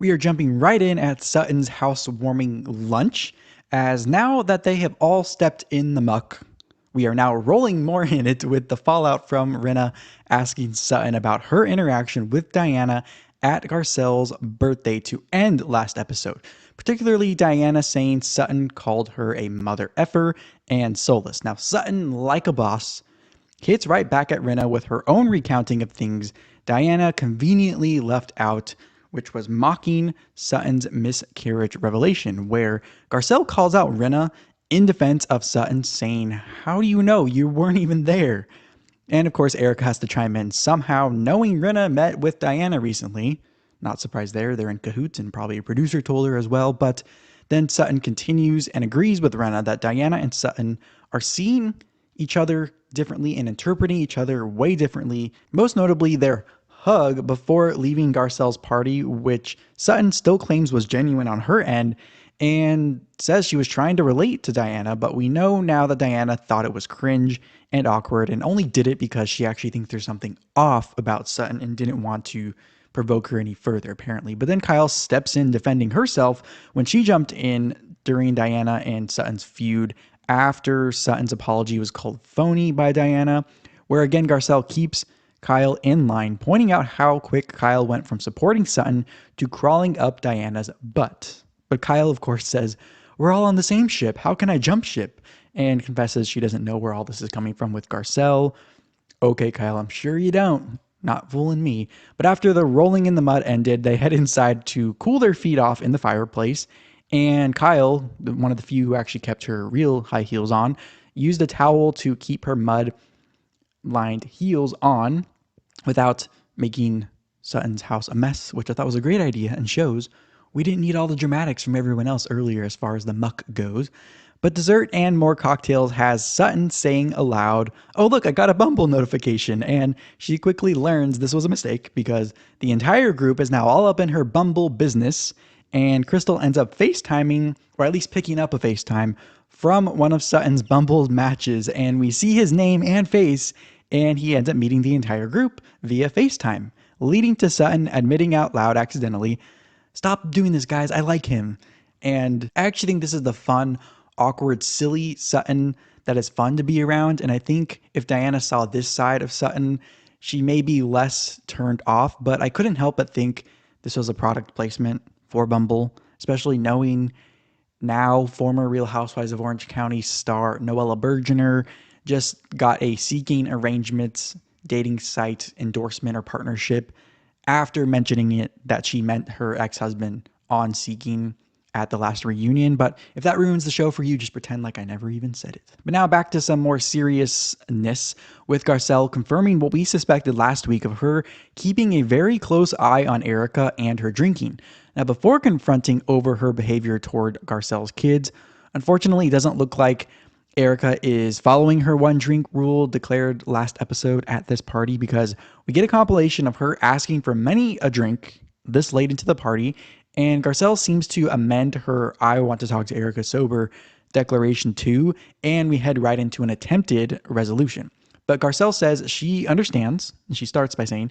We are jumping right in at Sutton's housewarming lunch, as now that they have all stepped in the muck, we are now rolling more in it with the fallout from Rinna asking Sutton about her interaction with Diana at Garcelle's birthday to end last episode. Particularly Diana saying Sutton called her a mother effer and soulless. Now, Sutton, like a boss, hits right back at Rinna with her own recounting of things Diana conveniently left out, which was mocking Sutton's miscarriage revelation, where Garcelle calls out Rinna in defense of Sutton, saying, "How do you know? You weren't even there." And of course, Erika has to chime in somehow, knowing Rinna met with Diana recently. Not surprised there, they're in cahoots, and probably a producer told her as well. But then Sutton continues and agrees with Rinna that Diana and Sutton are seeing each other differently and interpreting each other way differently. Most notably, their hug before leaving Garcelle's party, which Sutton still claims was genuine on her end and says she was trying to relate to Diana, but we know now that Diana thought it was cringe and awkward and only did it because she actually thinks there's something off about Sutton and didn't want to provoke her any further, apparently. But then Kyle steps in defending herself when she jumped in during Diana and Sutton's feud after Sutton's apology was called phony by Diana, where again Garcelle keeps Kyle in line, pointing out how quick Kyle went from supporting Sutton to crawling up Diana's butt. But Kyle, of course, says, "We're all on the same ship. How can I jump ship?" And confesses she doesn't know where all this is coming from with Garcelle. Okay, Kyle, I'm sure you don't. Not fooling me. But after the rolling in the mud ended, they head inside to cool their feet off in the fireplace. And Kyle, one of the few who actually kept her real high heels on, used a towel to keep her mud-lined heels on without making Sutton's house a mess, which I thought was a great idea and shows we didn't need all the dramatics from everyone else earlier as far as the muck goes. But dessert and more cocktails has Sutton saying aloud, "Oh look, I got a Bumble notification," and she quickly learns this was a mistake because the entire group is now all up in her Bumble business, and Crystal ends up FaceTiming, or at least picking up a FaceTime, from one of Sutton's Bumble matches, and we see his name and face, and he ends up meeting the entire group via FaceTime, leading to Sutton admitting out loud accidentally, "Stop doing this, guys. I like him." And I actually think this is the fun, awkward, silly Sutton that is fun to be around. And I think if Diana saw this side of Sutton, she may be less turned off. But I couldn't help but think this was a product placement for Bumble, especially knowing now former Real Housewives of Orange County star Noella Bergener just got a seeking arrangements dating site endorsement or partnership after mentioning it that she meant her ex-husband on Seeking at the last reunion. But if that ruins the show for you, just pretend like I never even said it. But now back to some more seriousness, with Garcelle confirming what we suspected last week of her keeping a very close eye on Erika and her drinking. Now, before confronting over her behavior toward Garcelle's kids, unfortunately, it doesn't look like Erika is following her one drink rule declared last episode at this party, because we get a compilation of her asking for many a drink this late into the party, and Garcelle seems to amend her "I want to talk to Erika sober" declaration too, and we head right into an attempted resolution. But Garcelle says she understands, and she starts by saying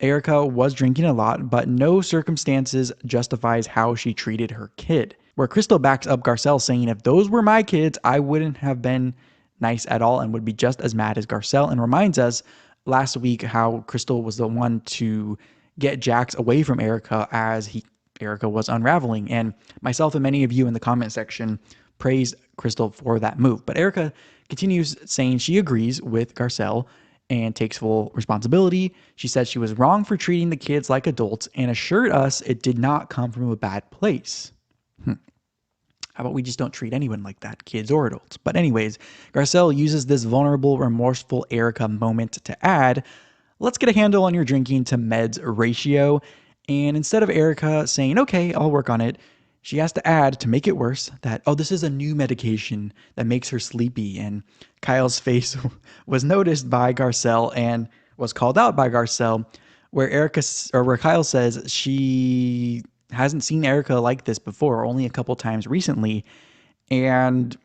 Erika was drinking a lot, but no circumstances justifies how she treated her kid. Where Crystal backs up Garcelle, saying, "If those were my kids, I wouldn't have been nice at all and would be just as mad as Garcelle," and reminds us last week how Crystal was the one to get Jax away from Erika as Erika was unraveling. And myself and many of you in the comment section praised Crystal for that move. But Erika continues saying she agrees with Garcelle and takes full responsibility. She said she was wrong for treating the kids like adults and assured us it did not come from a bad place. How about we just don't treat anyone like that, kids or adults? But anyways, Garcelle uses this vulnerable, remorseful Erika moment to add, "Let's get a handle on your drinking to meds ratio." And instead of Erika saying, "Okay, I'll work on it," she has to add, to make it worse, that, "Oh, this is a new medication that makes her sleepy." And Kyle's face was noticed by Garcelle and was called out by Garcelle, where Kyle says she hasn't seen Erika like this before, only a couple times recently, and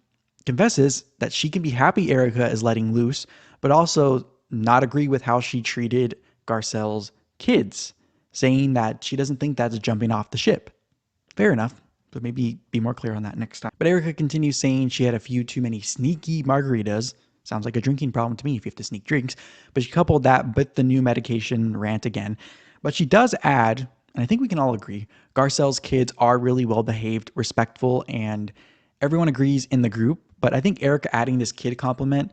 confesses that she can be happy Erika is letting loose, but also not agree with how she treated Garcelle's kids, saying that she doesn't think that's jumping off the ship. Fair enough, but maybe be more clear on that next time. But Erika continues saying she had a few too many sneaky margaritas. Sounds like a drinking problem to me if you have to sneak drinks. But she coupled that with the new medication rant again. But she does add, and I think we can all agree, Garcelle's kids are really well behaved, respectful, and everyone agrees in the group. But I think Erika adding this kid compliment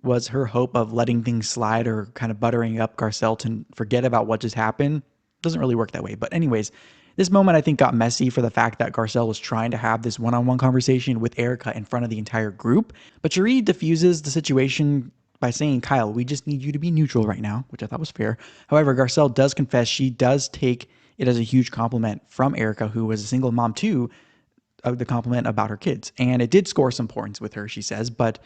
was her hope of letting things slide or kind of buttering up Garcelle to forget about what just happened. Doesn't really work that way. But anyways, this moment I think got messy for the fact that Garcelle was trying to have this one-on-one conversation with Erika in front of the entire group. But Sheree diffuses the situation by saying, Kyle, we just need you to be neutral right now, which I thought was fair. However, Garcelle does confess she does take it as a huge compliment from Erika, who was a single mom too, the compliment about her kids. And it did score some points with her, she says, but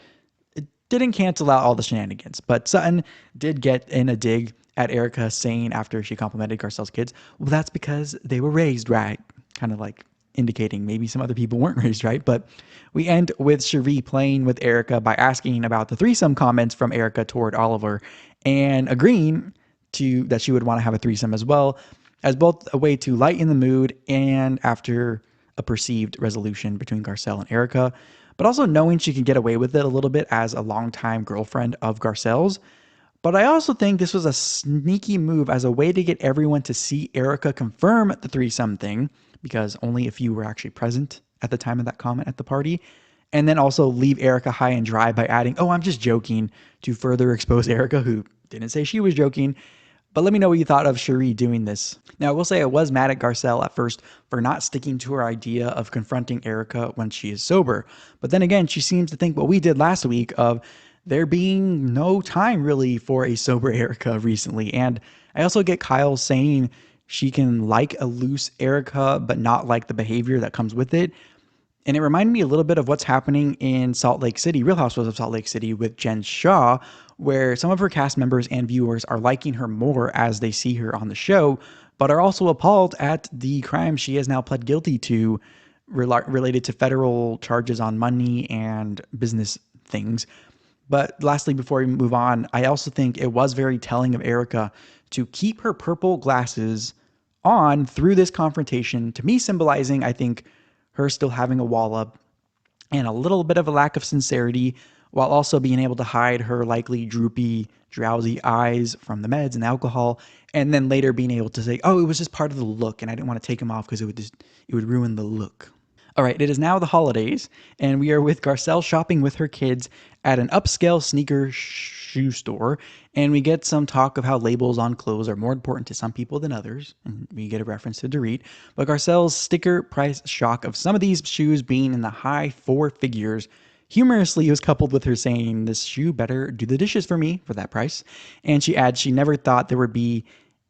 it didn't cancel out all the shenanigans. But Sutton did get in a dig at Erika, saying after she complimented Garcelle's kids, well, that's because they were raised right. Kind of like indicating maybe some other people weren't raised right. But we end with Sheree playing with Erika by asking about the threesome comments from Erika toward Oliver and agreeing to that she would want to have a threesome as well, as both a way to lighten the mood and after a perceived resolution between Garcelle and Erika, but also knowing she can get away with it a little bit as a longtime girlfriend of Garcelle's. But I also think this was a sneaky move as a way to get everyone to see Erika confirm the threesome thing, because only a few were actually present at the time of that comment at the party. And then also leave Erika high and dry by adding, oh, I'm just joking, to further expose Erika, who didn't say she was joking. But let me know what you thought of Sheree doing this. Now, I will say I was mad at Garcelle at first for not sticking to her idea of confronting Erika when she is sober. But then again, she seems to think what we did last week of there being no time really for a sober Erika recently. And I also get Kyle saying she can like a loose Erika, but not like the behavior that comes with it. And it reminded me a little bit of what's happening in Salt Lake City, Real Housewives of Salt Lake City with Jen Shah, where some of her cast members and viewers are liking her more as they see her on the show, but are also appalled at the crime she has now pled guilty to related to federal charges on money and business things. But lastly, before we move on, I also think it was very telling of Erika to keep her purple glasses on through this confrontation, to me symbolizing, I think, her still having a wall up and a little bit of a lack of sincerity, while also being able to hide her likely droopy, drowsy eyes from the meds and the alcohol, and then later being able to say, oh, it was just part of the look and I didn't want to take them off because it would ruin the look. All right, it is now the holidays, and we are with Garcelle shopping with her kids at an upscale sneaker shoe store, and we get some talk of how labels on clothes are more important to some people than others, and we get a reference to Dorit, but Garcelle's sticker price shock of some of these shoes being in the high four figures humorously was coupled with her saying, this shoe better do the dishes for me for that price, and she adds she never thought there would be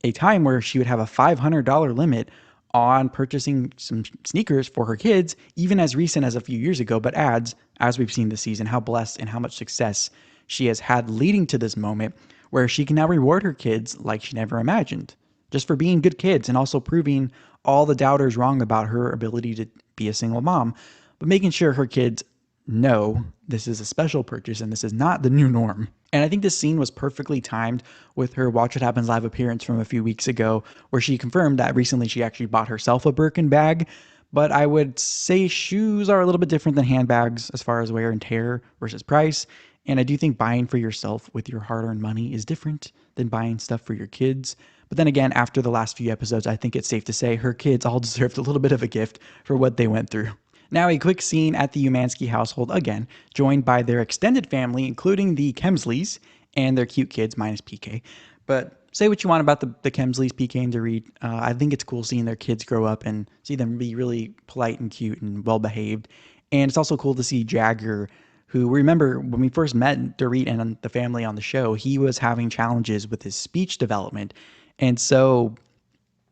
a time where she would have a $500 limit on purchasing some sneakers for her kids, even as recent as a few years ago, but adds, as we've seen this season, how blessed and how much success she has had leading to this moment where she can now reward her kids like she never imagined, just for being good kids and also proving all the doubters wrong about her ability to be a single mom, but making sure her kids know this is a special purchase and this is not the new norm. And I think this scene was perfectly timed with her Watch What Happens Live appearance from a few weeks ago, where she confirmed that recently she actually bought herself a Birkin bag. But I would say shoes are a little bit different than handbags as far as wear and tear versus price. And I do think buying for yourself with your hard-earned money is different than buying stuff for your kids. But then again, after the last few episodes, I think it's safe to say her kids all deserved a little bit of a gift for what they went through. Now, a quick scene at the Umansky household, again, joined by their extended family, including the Kemsleys and their cute kids, minus PK. But say what you want about the Kemsleys, PK and Dorit. I think it's cool seeing their kids grow up and see them be really polite and cute and well-behaved. And it's also cool to see Jagger, who, remember, when we first met Dorit and the family on the show, he was having challenges with his speech development. And so,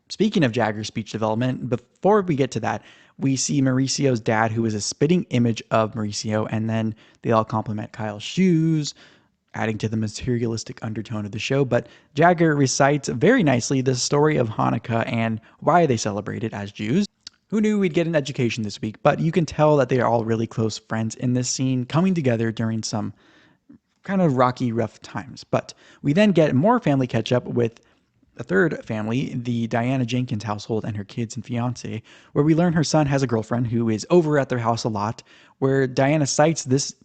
speaking of Jagger's speech development, before we get to that, we see Mauricio's dad, who is a spitting image of Mauricio, and then they all compliment Kyle's shoes, adding to the materialistic undertone of the show. But Jagger recites very nicely the story of Hanukkah and why they celebrate it as Jews. Who knew we'd get an education this week? But you can tell that they are all really close friends in this scene, coming together during some kind of rocky, rough times. But we then get more family catch up with The third family, the Diana Jenkins household and her kids and fiance, where we learn her son has a girlfriend who is over at their house a lot, where Diana cites this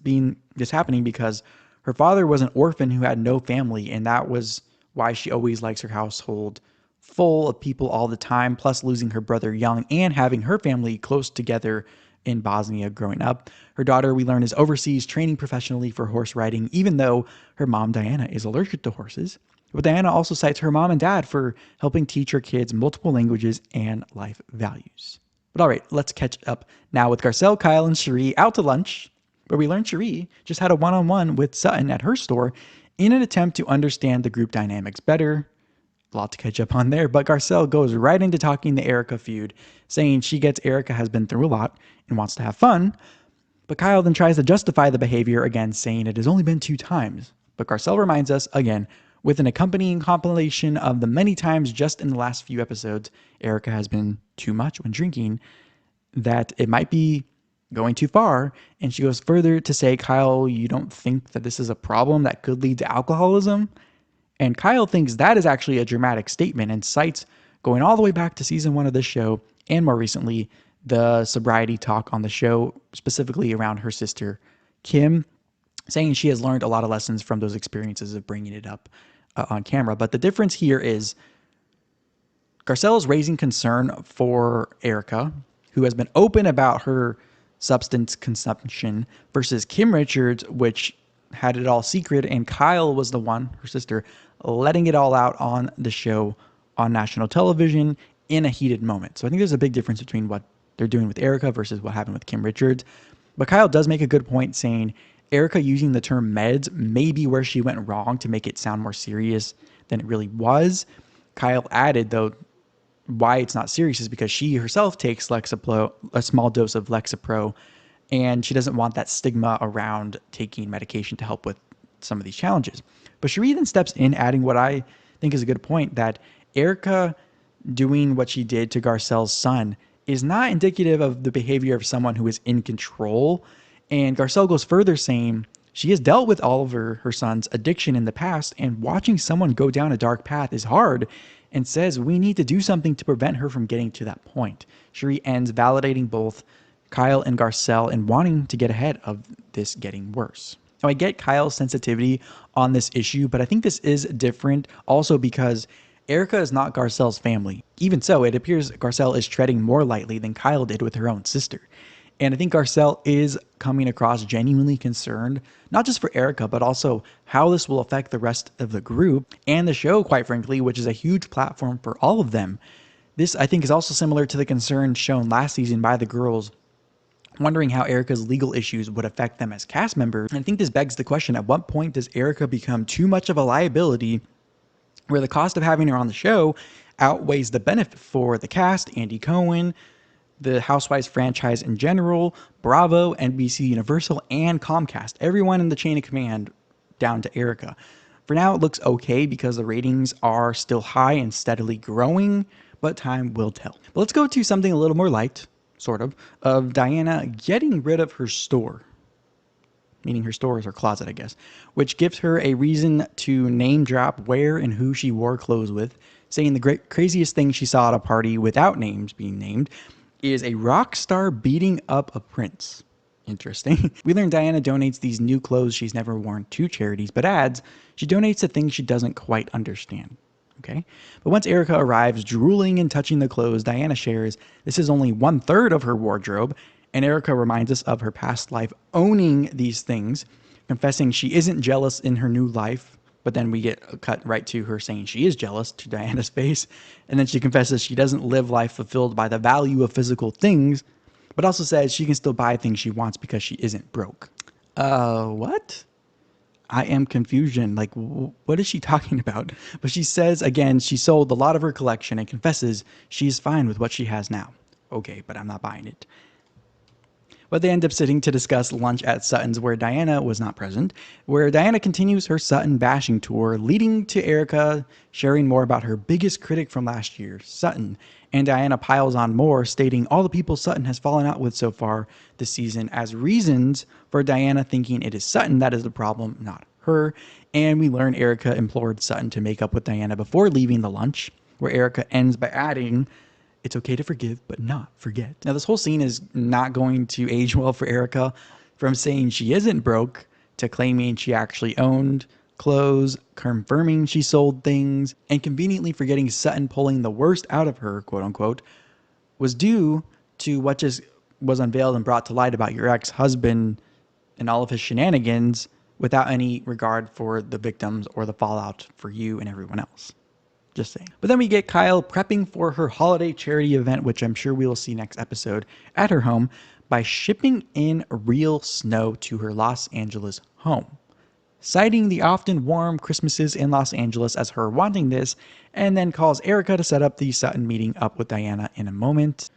happening because her father was an orphan who had no family, and that was why she always likes her household full of people all the time, plus losing her brother young and having her family close together in Bosnia growing up. Her daughter, we learn, is overseas training professionally for horse riding, even though her mom, Diana, is allergic to horses. But Diana also cites her mom and dad for helping teach her kids multiple languages and life values. But all right, let's catch up now with Garcelle, Kyle, and Sheree out to lunch, where we learn Sheree just had a one-on-one with Sutton at her store in an attempt to understand the group dynamics better. A lot to catch up on there, but Garcelle goes right into talking the Erika feud, saying she gets Erika has been through a lot and wants to have fun. But Kyle then tries to justify the behavior again, saying it has only been 2 times. But Garcelle reminds us, again, with an accompanying compilation of the many times just in the last few episodes Erika has been too much when drinking, that it might be going too far. And she goes further to say, Kyle, you don't think that this is a problem that could lead to alcoholism? And Kyle thinks that is actually a dramatic statement and cites going all the way back to season 1 of this show and more recently, the sobriety talk on the show, specifically around her sister, Kim, saying she has learned a lot of lessons from those experiences of bringing it up on camera. But the difference here is Garcelle is raising concern for Erika, who has been open about her substance consumption, versus Kim Richards, which had it all secret, and Kyle was the one, her sister, letting it all out on the show on national television in a heated moment. So I think there's a big difference between what they're doing with Erika versus what happened with Kim Richards. But Kyle does make a good point saying Erika using the term meds may be where she went wrong to make it sound more serious than it really was. Kyle added, though, why it's not serious is because she herself takes Lexapro, a small dose of Lexapro, and she doesn't want that stigma around taking medication to help with some of these challenges. But Sheree then steps in, adding what I think is a good point, that Erika doing what she did to Garcelle's son is not indicative of the behavior of someone who is in control. And Garcelle goes further, saying she has dealt with all of her son's addiction in the past, and watching someone go down a dark path is hard, and says we need to do something to prevent her from getting to that point. Sheree ends validating both Kyle and Garcelle and wanting to get ahead of this getting worse. Now, I get Kyle's sensitivity on this issue, but I think this is different also because Erika is not Garcelle's family. Even so, it appears Garcelle is treading more lightly than Kyle did with her own sister. And I think Garcelle is coming across genuinely concerned, not just for Erika, but also how this will affect the rest of the group and the show, quite frankly, which is a huge platform for all of them. This, I think, is also similar to the concern shown last season by the girls, wondering how Erika's legal issues would affect them as cast members. And I think this begs the question, at what point does Erika become too much of a liability where the cost of having her on the show outweighs the benefit for the cast, Andy Cohen, the Housewives franchise in general, Bravo, NBC Universal, and Comcast. Everyone in the chain of command down to Erika. For now, it looks okay because the ratings are still high and steadily growing, but time will tell. But let's go to something a little more light, sort of Diana getting rid of her store. Meaning her store is her closet, I guess, which gives her a reason to name drop where and who she wore clothes with, saying the craziest thing she saw at a party without names being named is a rock star beating up a prince. Interesting. We learn Diana donates these new clothes she's never worn to charities, but adds she donates to things she doesn't quite understand. Okay. But once Erika arrives, drooling and touching the clothes, Diana shares this is only 1/3 of her wardrobe, and Erika reminds us of her past life owning these things, confessing she isn't jealous in her new life. But then we get cut right to her saying she is jealous to Diana's face. And then she confesses she doesn't live life fulfilled by the value of physical things, but also says she can still buy things she wants because she isn't broke. What? I am confusion. Like, what is she talking about? But she says, again, she sold a lot of her collection and confesses she's fine with what she has now. Okay, but I'm not buying it. But they end up sitting to discuss lunch at Sutton's, where Diana was not present, where Diana continues her Sutton bashing tour, leading to Erika sharing more about her biggest critic from last year, Sutton. And Diana piles on more, stating all the people Sutton has fallen out with so far this season as reasons for Diana thinking it is Sutton that is the problem, not her. And we learn Erika implored Sutton to make up with Diana before leaving the lunch, where Erika ends by adding, "It's okay to forgive, but not forget." Now, this whole scene is not going to age well for Erika, from saying she isn't broke to claiming she actually owned clothes, confirming she sold things, and conveniently forgetting Sutton pulling the worst out of her, quote unquote, was due to what just was unveiled and brought to light about your ex-husband and all of his shenanigans without any regard for the victims or the fallout for you and everyone else. Just saying. But then we get Kyle prepping for her holiday charity event, which I'm sure we will see next episode, at her home by shipping in real snow to her Los Angeles home, citing the often warm Christmases in Los Angeles as her wanting this, and then calls Erika to set up the Sutton meeting up with Diana in a moment.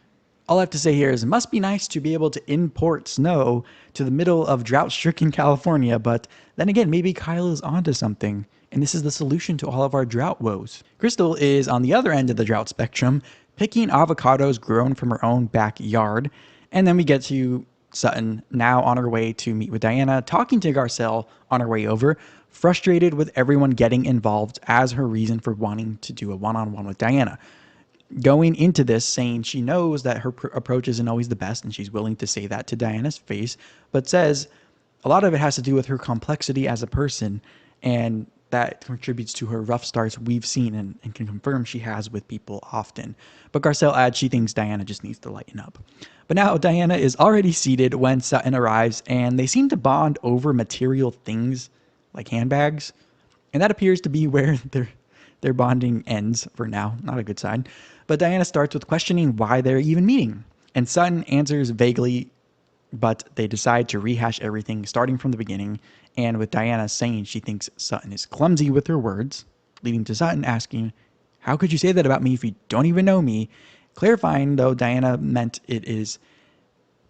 All I have to say here is it must be nice to be able to import snow to the middle of drought-stricken California, but then again, maybe Kyle is onto something, and this is the solution to all of our drought woes. Crystal is on the other end of the drought spectrum, picking avocados grown from her own backyard, and then we get to Sutton, now on her way to meet with Diana, talking to Garcelle on her way over, frustrated with everyone getting involved as her reason for wanting to do a one-on-one with Diana. Going into this saying she knows that her approach isn't always the best, and she's willing to say that to Diana's face, but says a lot of it has to do with her complexity as a person, and that contributes to her rough starts we've seen and can confirm she has with people often. But Garcelle adds she thinks Diana just needs to lighten up. But now Diana is already seated when Sutton arrives, and they seem to bond over material things like handbags, and that appears to be where their bonding ends for now. Not a good sign. But Diana starts with questioning why they're even meeting, and Sutton answers vaguely, but they decide to rehash everything starting from the beginning, and with Diana saying she thinks Sutton is clumsy with her words, leading to Sutton asking, "How could you say that about me if you don't even know me?" Clarifying, though, Diana meant it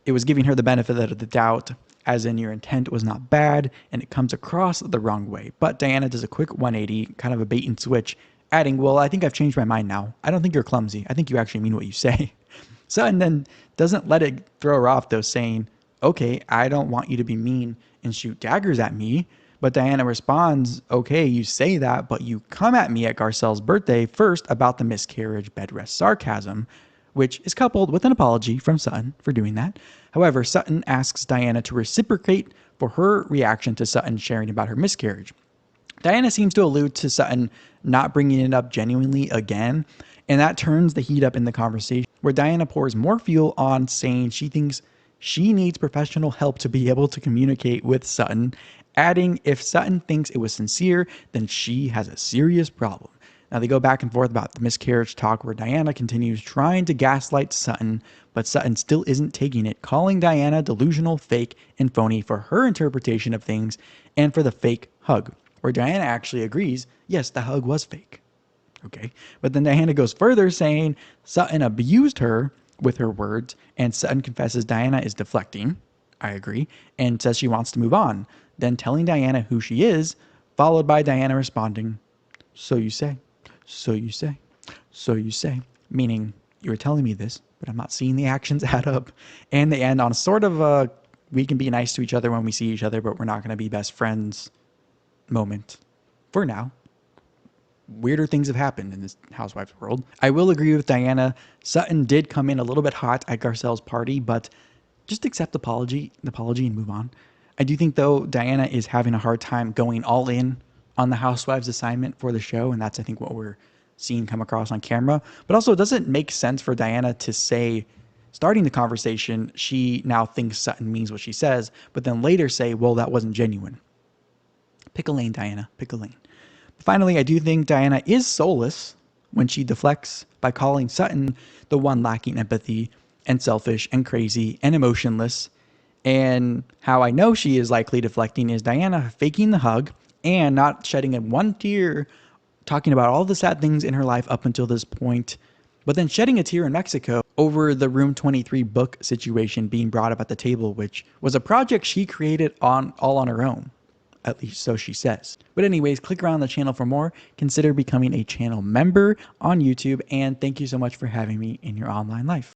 was giving her the benefit of the doubt, as in your intent was not bad, and it comes across the wrong way. But Diana does a quick 180, kind of a bait and switch, adding, "Well, I think I've changed my mind now. I don't think you're clumsy. I think you actually mean what you say." Sutton then doesn't let it throw her off, though, saying, "Okay, I don't want you to be mean and shoot daggers at me." But Diana responds, "Okay, you say that, but you come at me at Garcelle's birthday first about the miscarriage bed rest sarcasm," which is coupled with an apology from Sutton for doing that. However, Sutton asks Diana to reciprocate for her reaction to Sutton sharing about her miscarriage. Diana seems to allude to Sutton not bringing it up genuinely again, and that turns the heat up in the conversation, where Diana pours more fuel on, saying she thinks she needs professional help to be able to communicate with Sutton, adding if Sutton thinks it was sincere, then she has a serious problem. Now they go back and forth about the miscarriage talk, where Diana continues trying to gaslight Sutton, but Sutton still isn't taking it, calling Diana delusional, fake, and phony for her interpretation of things and for the fake hug, where Diana actually agrees, yes, the hug was fake. Okay. But then Diana goes further, saying Sutton abused her with her words, and Sutton confesses Diana is deflecting. I agree. And says she wants to move on, then telling Diana who she is, followed by Diana responding, "So you say, so you say, so you say," meaning you were telling me this, but I'm not seeing the actions add up. And they end on sort of a we can be nice to each other when we see each other, but we're not going to be best friends moment for now. Weirder things have happened in this Housewives world. I will agree with Diana. Sutton did come in a little bit hot at Garcelle's party, but just accept the apology and move on. I do think, though, Diana is having a hard time going all in on the Housewives assignment for the show, and that's, I think, what we're seeing come across on camera. But also, it doesn't make sense for Diana to say, starting the conversation, she now thinks Sutton means what she says, but then later say, well, that wasn't genuine. Pick a lane, Diana. Pick a lane. Finally, I do think Diana is soulless when she deflects by calling Sutton the one lacking empathy and selfish and crazy and emotionless. And how I know she is likely deflecting is Diana faking the hug and not shedding a one tear, talking about all the sad things in her life up until this point, but then shedding a tear in Mexico over the Room 23 book situation being brought up at the table, which was a project she created all on her own. At least so she says. But anyways, click around the channel for more. Consider becoming a channel member on YouTube. And thank you so much for having me in your online life.